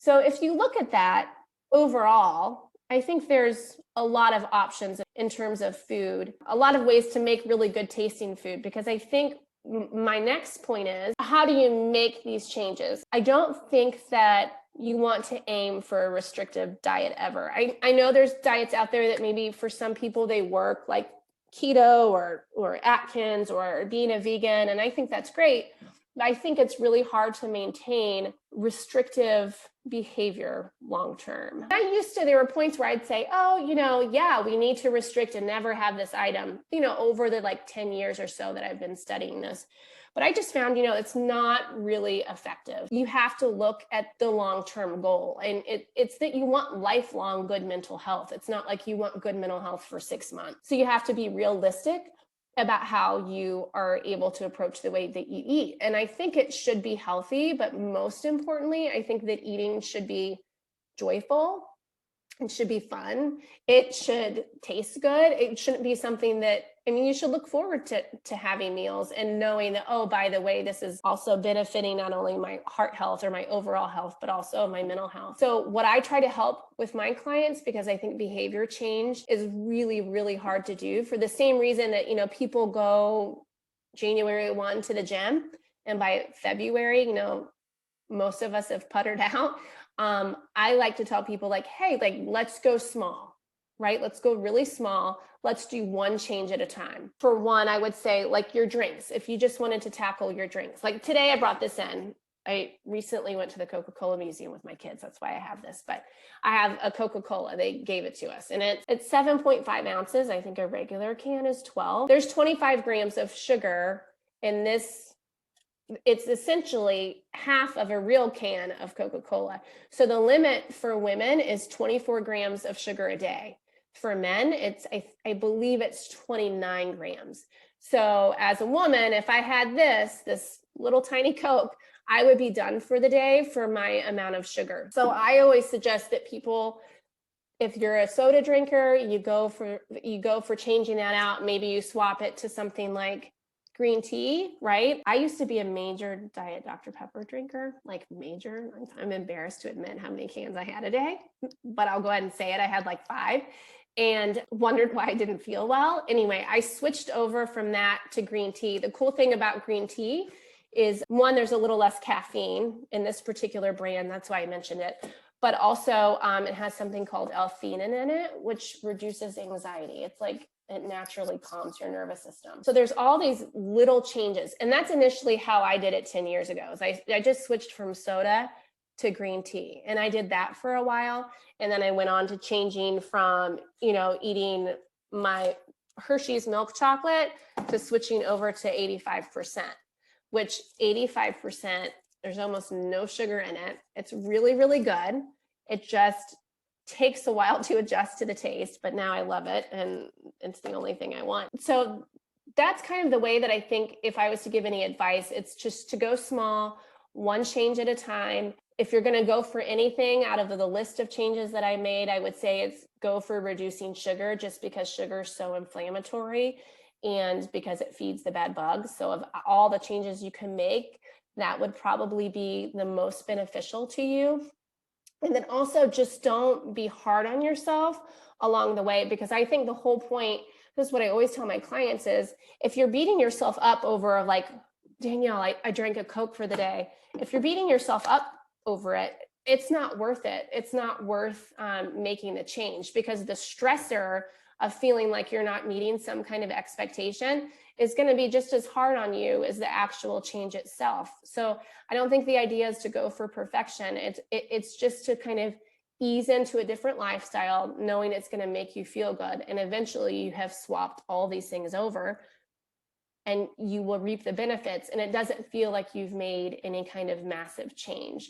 So if you look at that overall, I think there's a lot of options in terms of food, a lot of ways to make really good tasting food, because I think my next point is, how do you make these changes? I don't think that you want to aim for a restrictive diet ever. I know there's diets out there that maybe for some people they work, like keto or Atkins or being a vegan, and I think that's great. But I think it's really hard to maintain restrictive behavior long term. There were points where I'd say, oh, yeah, we need to restrict and never have this item, over the like 10 years or so that I've been studying this. But I just found, it's not really effective. You have to look at the long-term goal. And it's that you want lifelong good mental health. It's not like you want good mental health for 6 months. So you have to be realistic about how you are able to approach the way that you eat. And I think it should be healthy, but most importantly, I think that eating should be joyful. It should be fun. It should taste good. It shouldn't be something that, you should look forward to having meals and knowing that, oh, by the way, this is also benefiting not only my heart health or my overall health, but also my mental health. So what I try to help with my clients, because I think behavior change is really, really hard to do for the same reason that, people go January 1 to the gym, and by February, most of us have puttered out. I like to tell people like, hey, let's go small, right? Let's go really small. Let's do one change at a time. For one, I would say like your drinks. If you just wanted to tackle your drinks, like today I brought this in. I recently went to the Coca-Cola Museum with my kids. That's why I have this, but I have a Coca-Cola. They gave it to us and it's 7.5 ounces. I think a regular can is 12. There's 25 grams of sugar in this. It's essentially half of a real can of Coca-Cola. So the limit for women is 24 grams of sugar a day. For men, I believe it's 29 grams. So as a woman, if I had this little tiny Coke, I would be done for the day for my amount of sugar. So I always suggest that people, if you're a soda drinker, you go for changing that out. Maybe you swap it to something like green tea, right? I used to be a major Diet Dr. Pepper drinker, like major. I'm embarrassed to admit how many cans I had a day, but I'll go ahead and say it. I had like 5 and wondered why I didn't feel well. Anyway, I switched over from that to green tea. The cool thing about green tea is, one, there's a little less caffeine in this particular brand. That's why I mentioned it. But also it has something called L-theanine in it, which reduces anxiety. It's like it naturally calms your nervous system. So there's all these little changes. And that's initially how I did it 10 years ago. I just switched from soda to green tea. And I did that for a while. And then I went on to changing from, eating my Hershey's milk chocolate to switching over to 85%, which 85%, there's almost no sugar in it. It's really, really good. It just takes a while to adjust to the taste, but now I love it and it's the only thing I want. So that's kind of the way that I think, if I was to give any advice, it's just to go small, one change at a time. If you're going to go for anything out of the list of changes that I made, I would say it's go for reducing sugar, just because sugar is so inflammatory and because it feeds the bad bugs. So of all the changes you can make, that would probably be the most beneficial to you. And then also just don't be hard on yourself along the way, because I think the whole point, this is what I always tell my clients, is if you're beating yourself up over like, Danielle, I drank a Coke for the day. If you're beating yourself up over it, it's not worth it. It's not worth making the change, because the stressor of feeling like you're not meeting some kind of expectation is going to be just as hard on you as the actual change itself. So I don't think the idea is to go for perfection. It's just to kind of ease into a different lifestyle, knowing it's going to make you feel good. And eventually you have swapped all these things over and you will reap the benefits. And it doesn't feel like you've made any kind of massive change.